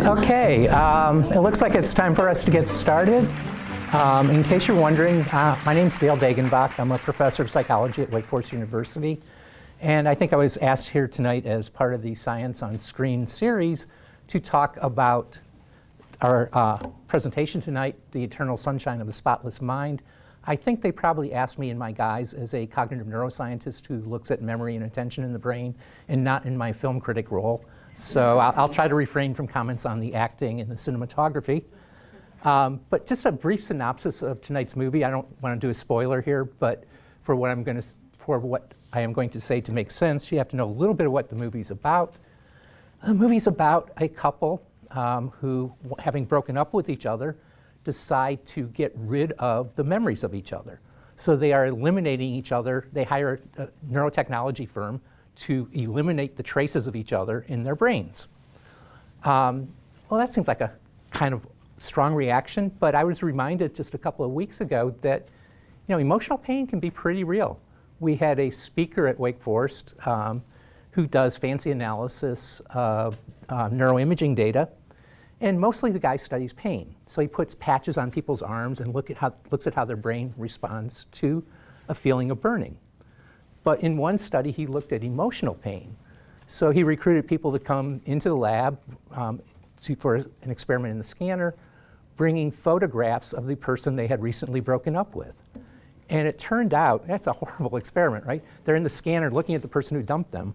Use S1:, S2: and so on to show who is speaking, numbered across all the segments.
S1: Okay, it looks like it's time for us to get started. In case you're wondering, my name's Dagenbach. I'm a professor of psychology at Wake Forest University. And I think I was asked here tonight as part of the Science on Screen series to talk about our presentation tonight, The Eternal Sunshine of the Spotless Mind. I think they probably asked me in my guise as a cognitive neuroscientist who looks at memory and attention in the brain and not in my film critic role. So I'll try to refrain from comments on the acting and the cinematography. But just a brief synopsis of tonight's movie. I don't want to do a spoiler here, but for what I am going to say to make sense, you have to know a little bit of what the movie's about. The movie's about a couple who, having broken up with each other, decide to get rid of the memories of each other. So they are eliminating each other. They hire a neurotechnology firm to eliminate the traces of each other in their brains. Well, that seems like a kind of strong reaction, but I was reminded just a couple of weeks ago that emotional pain can be pretty real. We had a speaker at Wake Forest who does fancy analysis of neuroimaging data, and mostly the guy studies pain. So he puts patches on people's arms and looks at how their brain responds to a feeling of burning. But in one study, he looked at emotional pain. So he recruited people to come into the lab for an experiment in the scanner, bringing photographs of the person they had recently broken up with. And it turned out, that's a horrible experiment, right? They're in the scanner looking at the person who dumped them.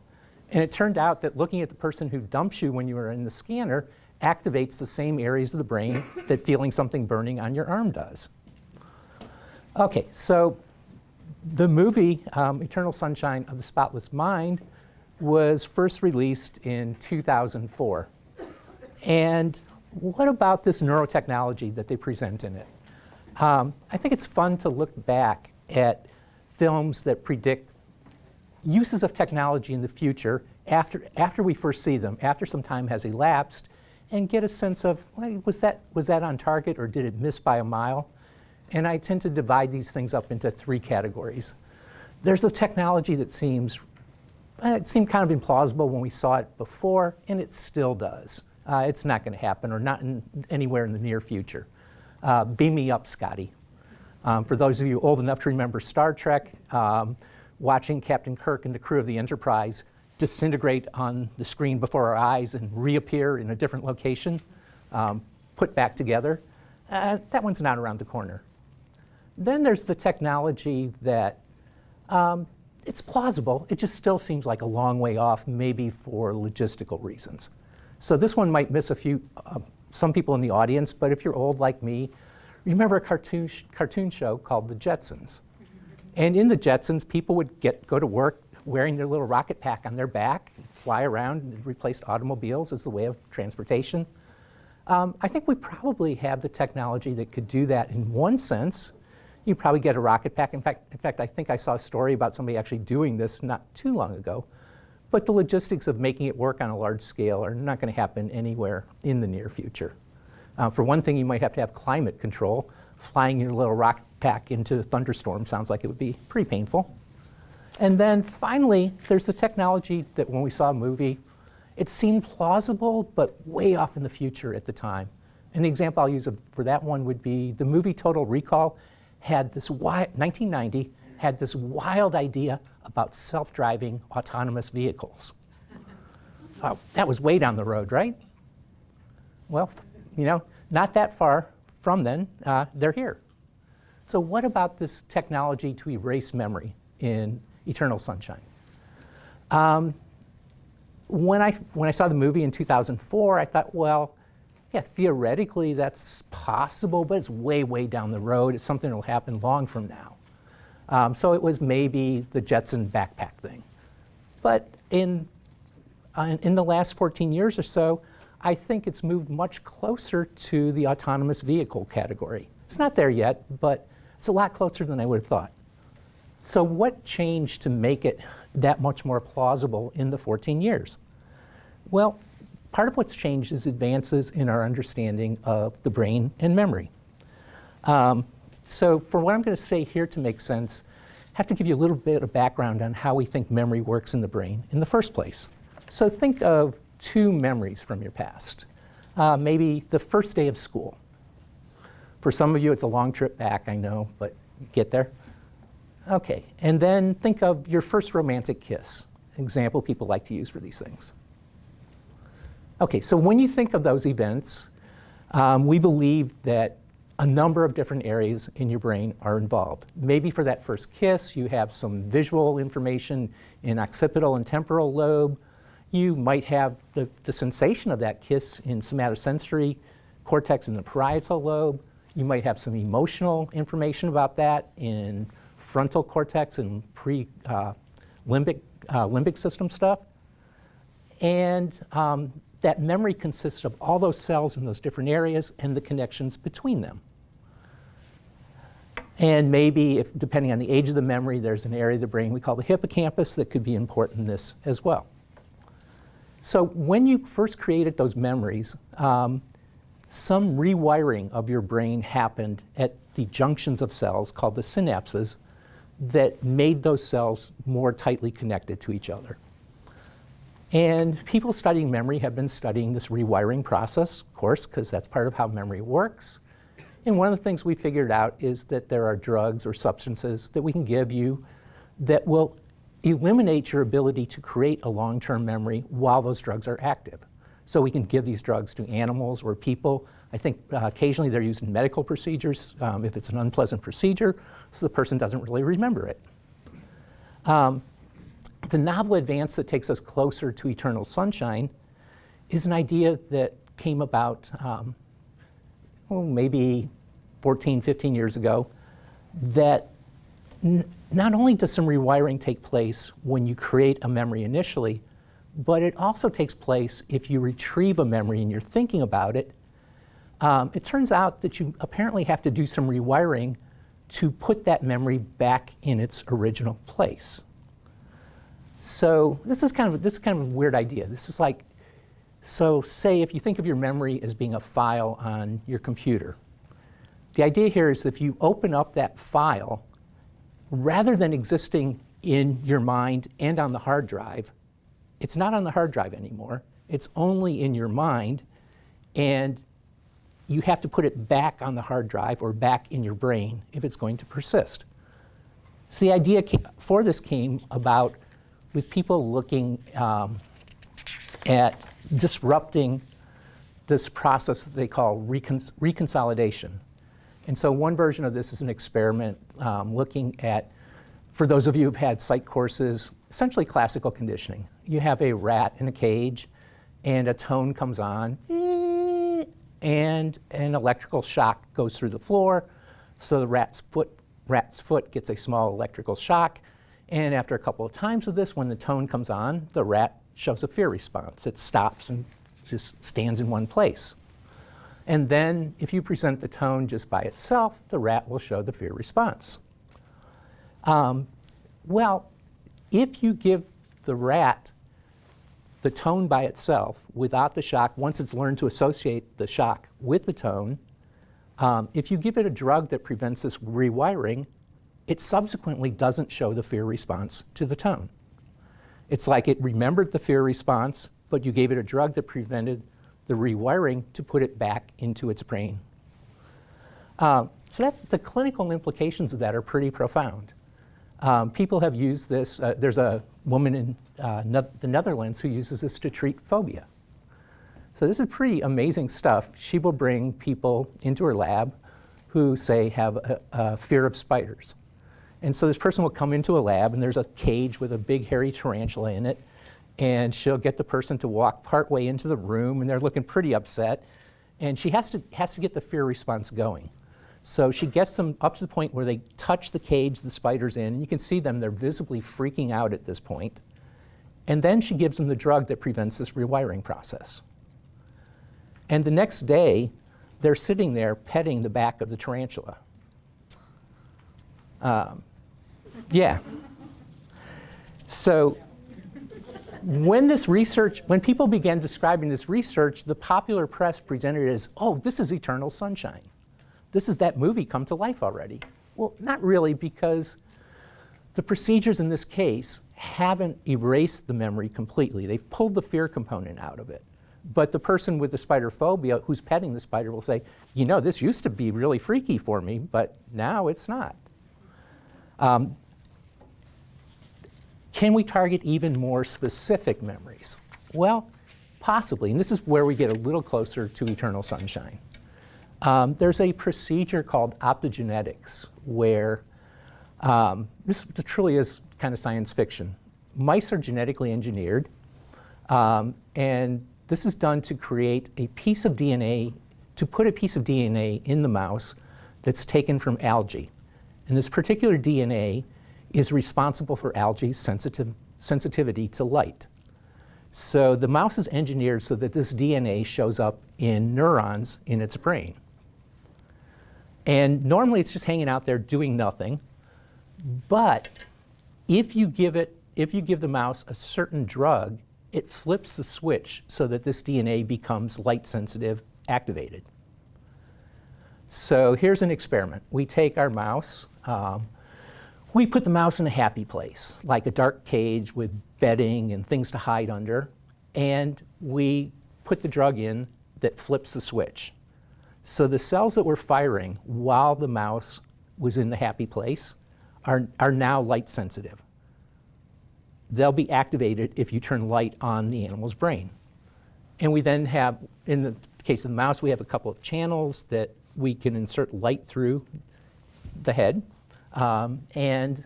S1: And it turned out that looking at the person who dumps you when you were in the scanner activates the same areas of the brain that feeling something burning on your arm does. Okay, so the movie, Eternal Sunshine of the Spotless Mind, was first released in 2004. And what about this neurotechnology that they present in it? I think it's fun to look back at films that predict uses of technology in the future after we first see them, after some time has elapsed, and get a sense of, well, was that on target or did it miss by a mile? And I tend to divide these things up into three categories. There's the technology that seemed kind of implausible when we saw it before, and it still does. It's not going to happen, or not anywhere in the near future. Beam me up, Scotty. For those of you old enough to remember Star Trek, watching Captain Kirk and the crew of the Enterprise disintegrate on the screen before our eyes and reappear in a different location, put back together, that one's not around the corner. Then there's the technology that it's plausible, it just still seems like a long way off, maybe for logistical reasons. So this one might miss some people in the audience, but if you're old like me, remember a cartoon show called The Jetsons. And in The Jetsons, people would go to work wearing their little rocket pack on their back, fly around and replace automobiles as the way of transportation. I think we probably have the technology that could do that in one sense. You probably get a rocket pack. In fact, I think I saw a story about somebody actually doing this not too long ago. But the logistics of making it work on a large scale are not going to happen anywhere in the near future. For one thing, you might have to have climate control. Flying your little rocket pack into a thunderstorm sounds like it would be pretty painful. And then finally, there's the technology that when we saw a movie, it seemed plausible, but way off in the future at the time. And the example I'll use for that one would be the movie Total Recall had this 1990 had this wild idea about self-driving autonomous vehicles. That was way down the road, right? Well, not that far from then, they're here. So what about this technology to erase memory in Eternal Sunshine? When I saw the movie in 2004, I thought, well, yeah, theoretically that's possible, but it's way, way down the road. It's something that will happen long from now. So it was maybe the Jetson backpack thing. But in the last 14 years or so, I think it's moved much closer to the autonomous vehicle category. It's not there yet, but it's a lot closer than I would have thought. So what changed to make it that much more plausible in the 14 years? Well, part of what's changed is advances in our understanding of the brain and memory. So for what I'm going to say here to make sense, I have to give you a little bit of background on how we think memory works in the brain in the first place. So think of two memories from your past. maybe the first day of school. For some of you, it's a long trip back, I know, but get there. Okay, and then think of your first romantic kiss. Example people like to use for these things. Okay, so when you think of those events, we believe that a number of different areas in your brain are involved. Maybe for that first kiss, you have some visual information in occipital and temporal lobe. You might have the sensation of that kiss in somatosensory cortex in the parietal lobe. You might have some emotional information about that in frontal cortex and limbic system stuff. And that memory consists of all those cells in those different areas and the connections between them. And maybe, depending on the age of the memory, there's an area of the brain we call the hippocampus that could be important in this as well. So when you first created those memories, some rewiring of your brain happened at the junctions of cells called the synapses that made those cells more tightly connected to each other. And people studying memory have been studying this rewiring process, of course, because that's part of how memory works. And one of the things we figured out is that there are drugs or substances that we can give you that will eliminate your ability to create a long-term memory while those drugs are active. So we can give these drugs to animals or people. I think occasionally they're used in medical procedures if it's an unpleasant procedure, so the person doesn't really remember it. The novel advance that takes us closer to eternal sunshine is an idea that came about maybe 14, 15 years ago, that not only does some rewiring take place when you create a memory initially, but it also takes place if you retrieve a memory and you're thinking about it. It turns out that you apparently have to do some rewiring to put that memory back in its original place. So this is kind of a weird idea. This is like, so say if you think of your memory as being a file on your computer. The idea here is if you open up that file, rather than existing in your mind and on the hard drive, it's not on the hard drive anymore. It's only in your mind, and you have to put it back on the hard drive or back in your brain if it's going to persist. So the idea for this came about with people looking at disrupting this process that they call reconsolidation. And so one version of this is an experiment looking at, for those of you who've had psych courses, essentially classical conditioning. You have a rat in a cage, and a tone comes on, and an electrical shock goes through the floor, so the rat's foot gets a small electrical shock, and after a couple of times of this, when the tone comes on, the rat shows a fear response. It stops and just stands in one place. And then if you present the tone just by itself, the rat will show the fear response. Well, if you give the rat the tone by itself without the shock, once it's learned to associate the shock with the tone, if you give it a drug that prevents this rewiring, it subsequently doesn't show the fear response to the tone. It's like it remembered the fear response, but you gave it a drug that prevented the rewiring to put it back into its brain. So the clinical implications of that are pretty profound. People have used this. There's a woman in the Netherlands who uses this to treat phobia. So this is pretty amazing stuff. She will bring people into her lab who, say, have a fear of spiders. And so this person will come into a lab, and there's a cage with a big hairy tarantula in it, and she'll get the person to walk partway into the room, and they're looking pretty upset, and she has to get the fear response going. So she gets them up to the point where they touch the cage the spider's in, and you can see them, they're visibly freaking out at this point. And then she gives them the drug that prevents this rewiring process. And the next day, they're sitting there petting the back of the tarantula. Yeah. So when people began describing this research, the popular press presented it as, oh, this is eternal sunshine. This is that movie come to life already. Well, not really, because the procedures in this case haven't erased the memory completely. They've pulled the fear component out of it. But the person with the spider phobia who's petting the spider will say, you know, this used to be really freaky for me, but now it's not. Can we target even more specific memories? Well, possibly, and this is where we get a little closer to eternal sunshine. There's a procedure called optogenetics where this truly is kind of science fiction. Mice are genetically engineered, and this is done to create a piece of DNA, to put a piece of DNA in the mouse that's taken from algae. And this particular DNA is responsible for algae's sensitivity to light. So the mouse is engineered so that this DNA shows up in neurons in its brain. And normally it's just hanging out there doing nothing. But if you give the mouse a certain drug, it flips the switch so that this DNA becomes light sensitive, activated. So here's an experiment. We take our mouse, we put the mouse in a happy place, like a dark cage with bedding and things to hide under, and we put the drug in that flips the switch. So the cells that were firing while the mouse was in the happy place are now light sensitive. They'll be activated if you turn light on the animal's brain. And we then have, in the case of the mouse, we have a couple of channels that we can insert light through the head. And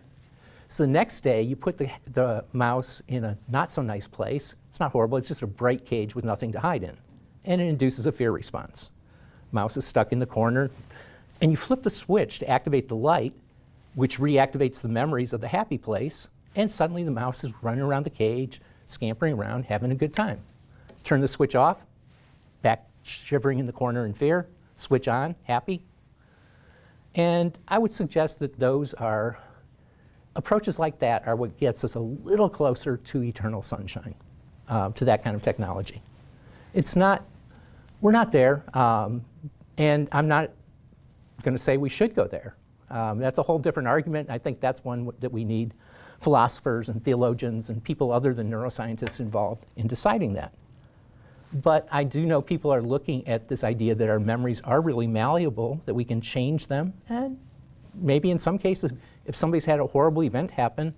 S1: so the next day, you put the mouse in a not so nice place. It's not horrible, it's just a bright cage with nothing to hide in. And it induces a fear response. Mouse is stuck in the corner, and you flip the switch to activate the light, which reactivates the memories of the happy place, and suddenly the mouse is running around the cage, scampering around, having a good time. Turn the switch off, back shivering in the corner in fear, switch on, happy. And I would suggest that approaches like that are what gets us a little closer to eternal sunshine, to that kind of technology. We're not there, and I'm not going to say we should go there. That's a whole different argument. I think that's one that we need philosophers and theologians and people other than neuroscientists involved in deciding that. But I do know people are looking at this idea that our memories are really malleable, that we can change them, and maybe in some cases, if somebody's had a horrible event happen,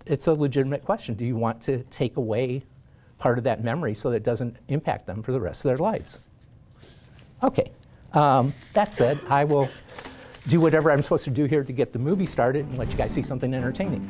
S1: it's a legitimate question. Do you want to take away part of that memory so that it doesn't impact them for the rest of their lives? Okay, that said, I will do whatever I'm supposed to do here to get the movie started and let you guys see something entertaining.